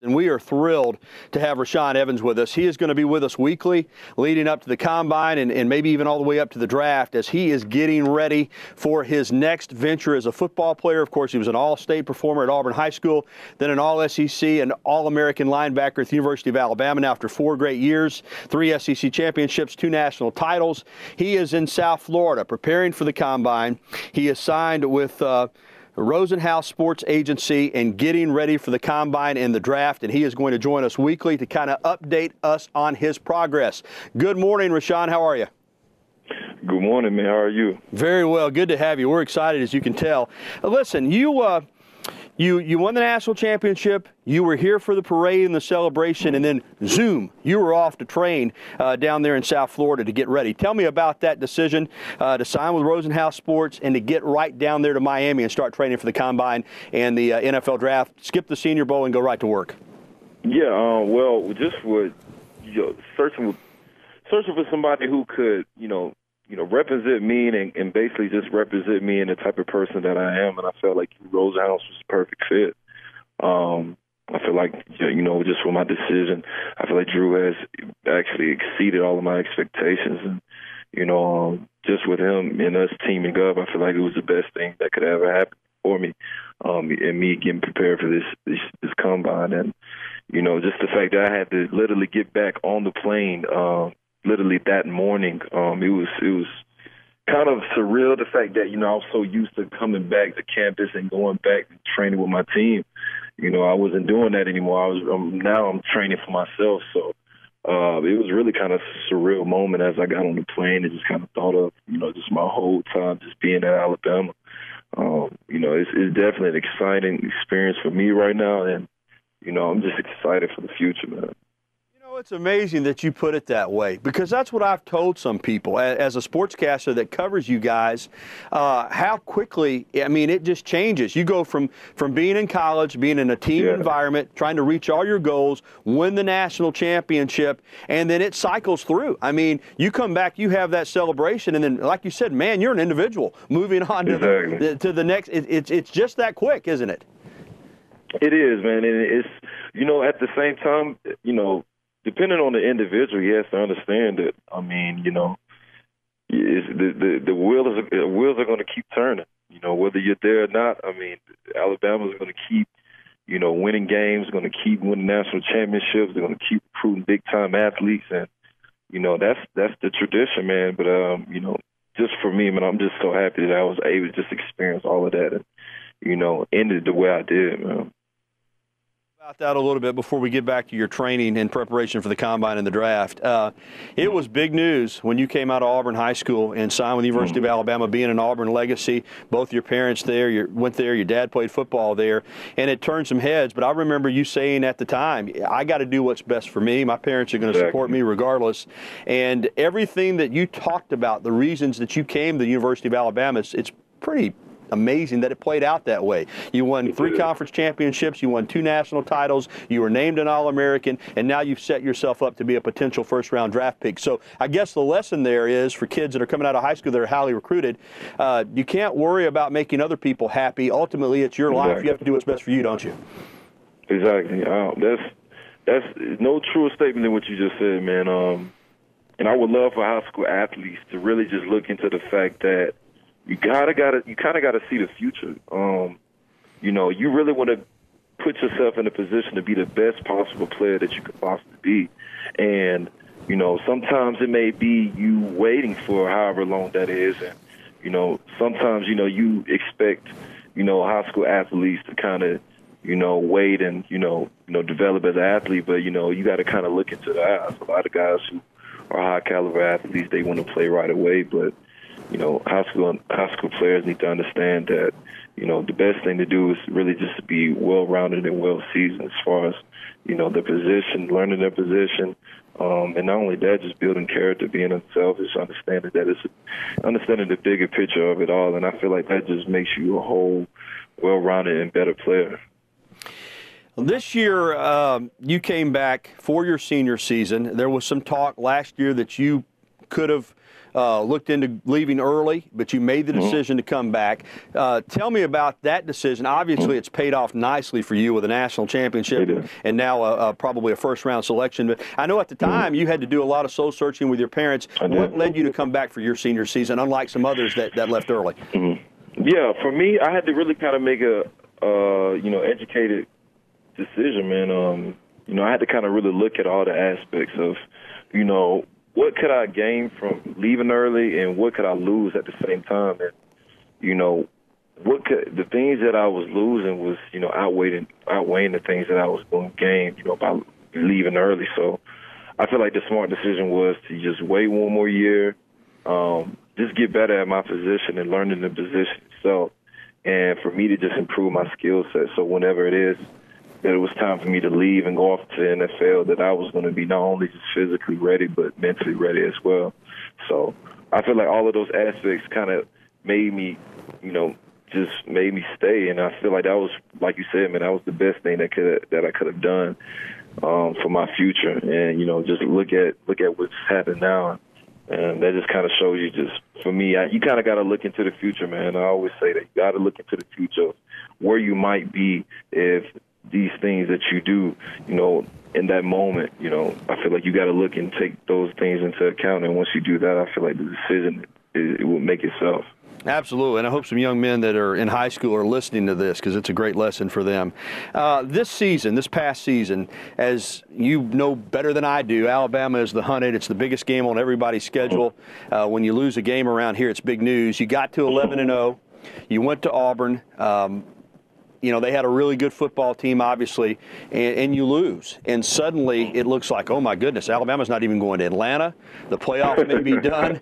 And we are thrilled to have Rashaan Evans with us. He is going to be with us weekly leading up to the Combine and maybe even all the way up to the draft as he is getting ready for his next venture as a football player. Of course, he was an all-state performer at Auburn High School, then an all-SEC and all-American linebacker at the University of Alabama. Now, after 4 great years, 3 SEC championships, 2 national titles, he is in South Florida preparing for the Combine. He is signed with Rosenhaus Sports agency and getting ready for the Combine and the draft, and he is going to join us weekly to kind of update us on his progress. Good morning, Rashaan. How are you? Good morning, man. How are you? Very well. Good to have you. We're excited, as you can tell. Listen, you won the national championship. You were here for the parade and the celebration, and then zoom, you were off to train down there in South Florida to get ready. Tell me about that decision to sign with Rosenhaus Sports and to get right down there to Miami and start training for the Combine and the NFL Draft, skip the Senior Bowl, and go right to work. Yeah, well, just with searching for somebody who could, represent me and basically just represent me and the type of person that I am, and I felt like Rosenhaus was a perfect fit. I feel like, just for my decision, I feel like Drew has actually exceeded all of my expectations. And, just with him and us teaming up, I feel like it was the best thing that could ever happen for me, and me getting prepared for this Combine. And, just the fact that I had to literally get back on the plane literally that morning, it was kind of surreal, the fact that, I was so used to coming back to campus and going back and training with my team. I wasn't doing that anymore. Now I'm training for myself. So it was really kind of a surreal moment as I got on the plane and just kind of thought of, just my whole time just being at Alabama. It's definitely an exciting experience for me right now. And, I'm just excited for the future, man. It's amazing that you put it that way, because that's what I've told some people as a sportscaster that covers you guys, how quickly, it just changes. You go from being in college, being in a team environment, trying to reach all your goals, win the national championship, and then it cycles through. You come back, you have that celebration, and then, like you said, man, you're an individual moving on to the next. It's just that quick, isn't it? It is, man. And it's, at the same time, depending on the individual, he has to understand that. The wheels are going to keep turning. Whether you're there or not. Alabama's going to keep, winning games, going to keep winning national championships. They're going to keep recruiting big time athletes, and that's the tradition, man. But just for me, man, I'm just so happy that I was able to just experience all of that, and ended the way I did, man. About that a little bit before we get back to your training in preparation for the Combine and the draft. It was big news when you came out of Auburn High School and signed with the University of Alabama, being an Auburn legacy. Both your parents there, went there, your dad played football there, and it turned some heads. But I remember you saying at the time, I got to do what's best for me. My parents are going to support me regardless. And everything that you talked about, the reasons that you came to the University of Alabama, it's pretty amazing that it played out that way. You won 3 conference championships, you won 2 national titles, you were named an All-American, and now you've set yourself up to be a potential first-round draft pick. So I guess the lesson there is, for kids that are coming out of high school that are highly recruited, you can't worry about making other people happy. Ultimately, it's your life. You have to do what's best for you, don't you? Exactly. That's no truer statement than what you just said, man. And I would love for high school athletes to really just look into the fact that you kind of got to see the future. You really want to put yourself in a position to be the best possible player that you could possibly be. And, sometimes it may be you waiting for however long that is. And, sometimes, you expect, high school athletes to kind of, wait and, develop as an athlete. But, you got to kind of look into the eyes. A lot of guys who are high-caliber athletes, they want to play right away. But, high school players need to understand that, the best thing to do is really just to be well-rounded and well-seasoned as far as, their position, learning their position, and not only that, just building character, being unselfish, understanding the bigger picture of it all. And I feel like that just makes you a whole well-rounded and better player. This year, you came back for your senior season. There was some talk last year that you could have looked into leaving early, but you made the decision to come back. Tell me about that decision. Obviously, it's paid off nicely for you with a national championship and now probably a first-round selection. But I know at the time you had to do a lot of soul-searching with your parents. What led you to come back for your senior season, unlike some others that left early? Yeah, for me, I had to really kind of make a educated decision, man. I had to kind of really look at all the aspects of, what could I gain from leaving early and what could I lose at the same time. And, the things that I was losing was, outweighing the things that I was going to gain, by leaving early. So I feel like the smart decision was to just wait one more year, just get better at my position and learning the position itself, and for me to just improve my skill set. So whenever it is that it was time for me to leave and go off to the NFL, that I was going to be not only just physically ready, but mentally ready as well. So I feel like all of those aspects kind of made me, just made me stay. And I feel like that was, like you said, man, that was the best thing that I could have done for my future. And, just look at what's happened now. And that just kind of shows you, just for me, you kind of got to look into the future, man. I always say that you got to look into the future of where you might be if these things that you do, in that moment, I feel like you got to look and take those things into account. And once you do that, I feel like the decision, it will make itself. Absolutely, and I hope some young men that are in high school are listening to this, because it's a great lesson for them. This past season, as you know better than I do, Alabama is the hunted. It's the biggest game on everybody's schedule. When you lose a game around here, it's big news. You got to 11-0. You went to Auburn. They had a really good football team, obviously, and you lose. And suddenly it looks like, oh, my goodness, Alabama's not even going to Atlanta. The playoff may be done.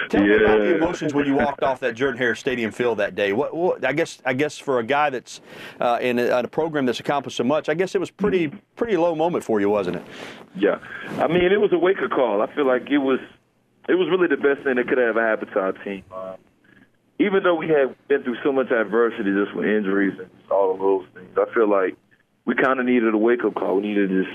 Tell me about the emotions when you walked off that Jordan-Hare Stadium field that day. What I guess for a guy that's in a program that's accomplished so much, I guess it was pretty low moment for you, wasn't it? Yeah. I mean, it was a wake-up call. I feel like it was really the best thing that could have ever happened to our team. Even though we had been through so much adversity just with injuries and all of those things, I feel like we kind of needed a wake-up call. We needed just,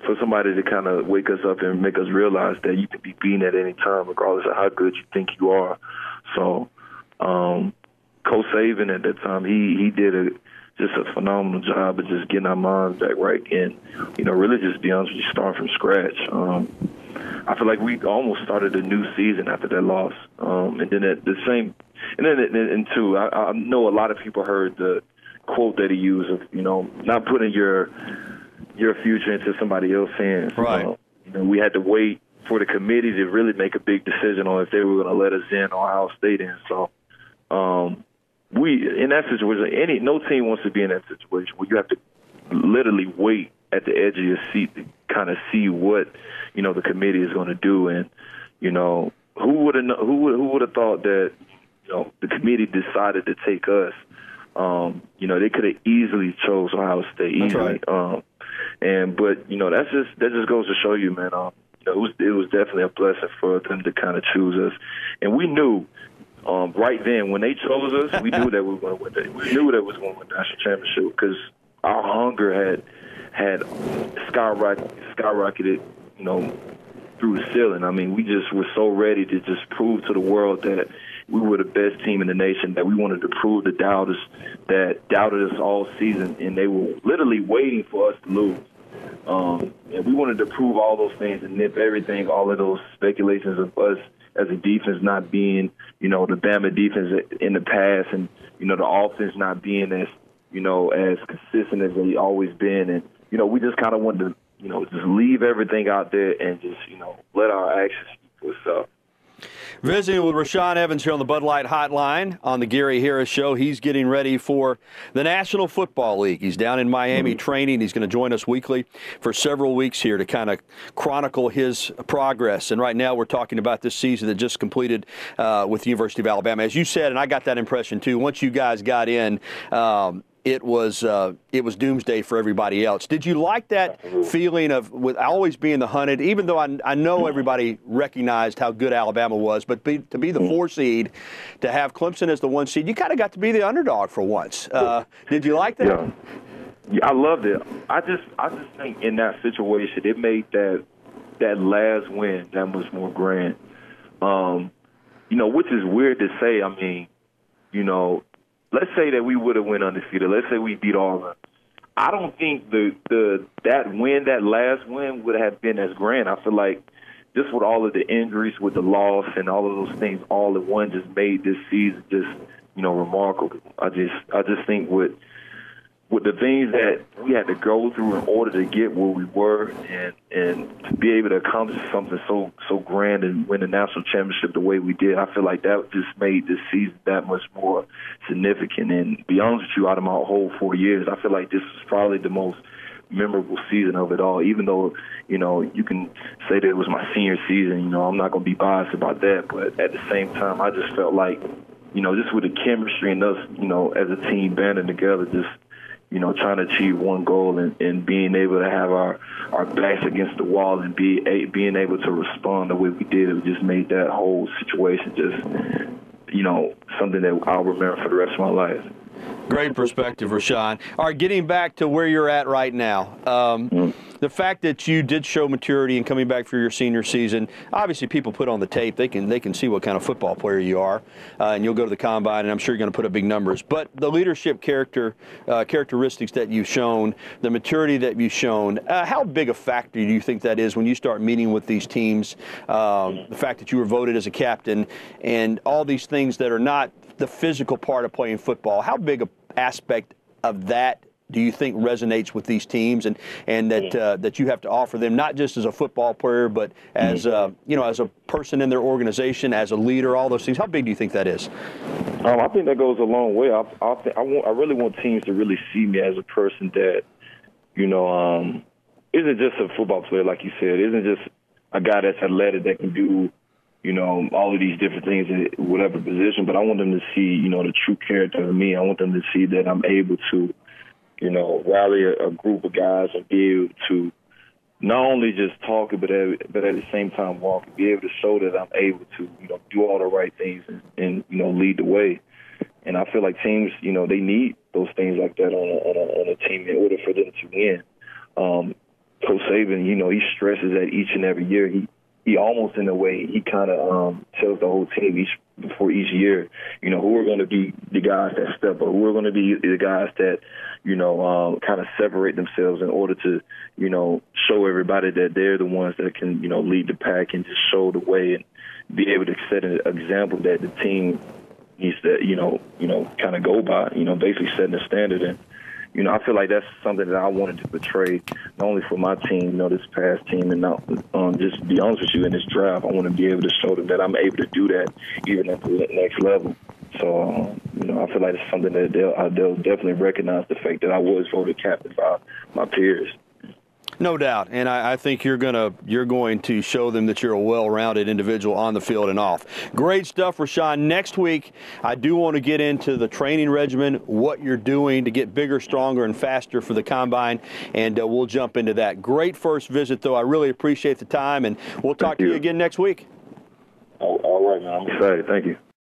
for somebody to kind of wake us up and make us realize that you can be beaten at any time, regardless of how good you think you are. So, Coach Saban at that time, he did just a phenomenal job of just getting our minds back right and, really just be honest with you, start from scratch. I feel like we almost started a new season after that loss. And then and two, I know a lot of people heard the quote that he used of, not putting your future into somebody else's hands. Right. We had to wait for the committee to really make a big decision on if they were going to let us in or Ohio State in. So, in that situation, no team wants to be in that situation where you have to literally wait at the edge of your seat to kind of see what, the committee is going to do. And, who would have thought that, the committee decided to take us. They could have easily chose Ohio State easily. Right. But that just goes to show you, man. It was definitely a blessing for them to kind of choose us, and we knew right then when they chose us, we knew that we were going to win. We knew that we was going to win the national championship because our hunger had skyrocketed, through the ceiling. I mean, we just were so ready to just prove to the world that we were the best team in the nation, that we wanted to prove the doubters that doubted us all season, and they were literally waiting for us to lose. And we wanted to prove all those things and nip everything, all of those speculations of us as a defense not being, the Bama defense in the past, and, the offense not being as, as consistent as they always been. And, we just kind of wanted to, just leave everything out there and just, let our actions speak for itself. Visiting with Rashaan Evans here on the Bud Light Hotline on the Gary Harris Show. He's getting ready for the National Football League. He's down in Miami training. He's going to join us weekly for several weeks here to kind of chronicle his progress. And right now we're talking about this season that just completed with the University of Alabama. As you said, and I got that impression too, once you guys got in, it was doomsday for everybody else. Did you like that feeling of with always being the hunted, even though I know everybody recognized how good Alabama was, but to be the 4 seed, to have Clemson as the 1 seed, you kind of got to be the underdog for once. Did you like that? Yeah, I loved it. I just think in that situation, it made that last win that much more grand. Which is weird to say. I mean, let's say that we would have went undefeated. Let's say we beat Auburn. I don't think that last win would have been as grand. I feel like just with all of the injuries, with the loss and all of those things all at once just made this season just, remarkable. I just think with the things that we had to go through in order to get where we were and to be able to accomplish something so grand and win the national championship the way we did, I feel like that just made this season that much more significant. And to be honest with you, out of my whole 4 years, I feel like this was probably the most memorable season of it all, even though, you can say that it was my senior season. I'm not going to be biased about that. But at the same time, I just felt like, just with the chemistry and us, as a team banding together, just, trying to achieve one goal and being able to have our backs against the wall and being able to respond the way we did, it just made that whole situation just, something that I'll remember for the rest of my life. Great perspective, Rashaan. All right, getting back to where you're at right now, the fact that you did show maturity in coming back for your senior season, obviously people put on the tape, they can see what kind of football player you are, and you'll go to the combine, and I'm sure you're going to put up big numbers. But the leadership characteristics that you've shown, the maturity that you've shown, how big a factor do you think that is when you start meeting with these teams, the fact that you were voted as a captain, and all these things that are not the physical part of playing football? How big an aspect of that do you think resonates with these teams, and that you have to offer them, not just as a football player, but as as a person in their organization, as a leader, all those things? How big do you think that is? I think that goes a long way. I really want teams to really see me as a person that, isn't just a football player, like you said, isn't just a guy that's athletic that can do, all of these different things in whatever position, but I want them to see, the true character of me. I want them to see that I'm able to, rally a group of guys and be able to not only just talk, but at the same time walk, and be able to show that I'm able to, do all the right things and lead the way. And I feel like teams, they need those things like that on a team in order for them to win. Coach Saban, he stresses that each and every year. He almost, in a way, he kind of tells the whole team before each year, who are going to be the guys that step up, who are going to be the guys that, kind of separate themselves in order to, show everybody that they're the ones that can, lead the pack and just show the way and be able to set an example that the team needs to, kind of go by, basically setting the standard. And, I feel like that's something that I wanted to portray, not only for my team, this past team, and not just to be honest with you, in this draft, I want to be able to show them that I'm able to do that even at the next level. So, I feel like it's something that they'll definitely recognize the fact that I was voted captain by my peers. No doubt, and I think you're going to show them that you're a well-rounded individual on the field and off. Great stuff, Rashaan. Next week, I do want to get into the training regimen, what you're doing to get bigger, stronger, and faster for the combine, and we'll jump into that. Great first visit, though. I really appreciate the time, and we'll talk to you again next week. All right, man. I'm excited. Thank you.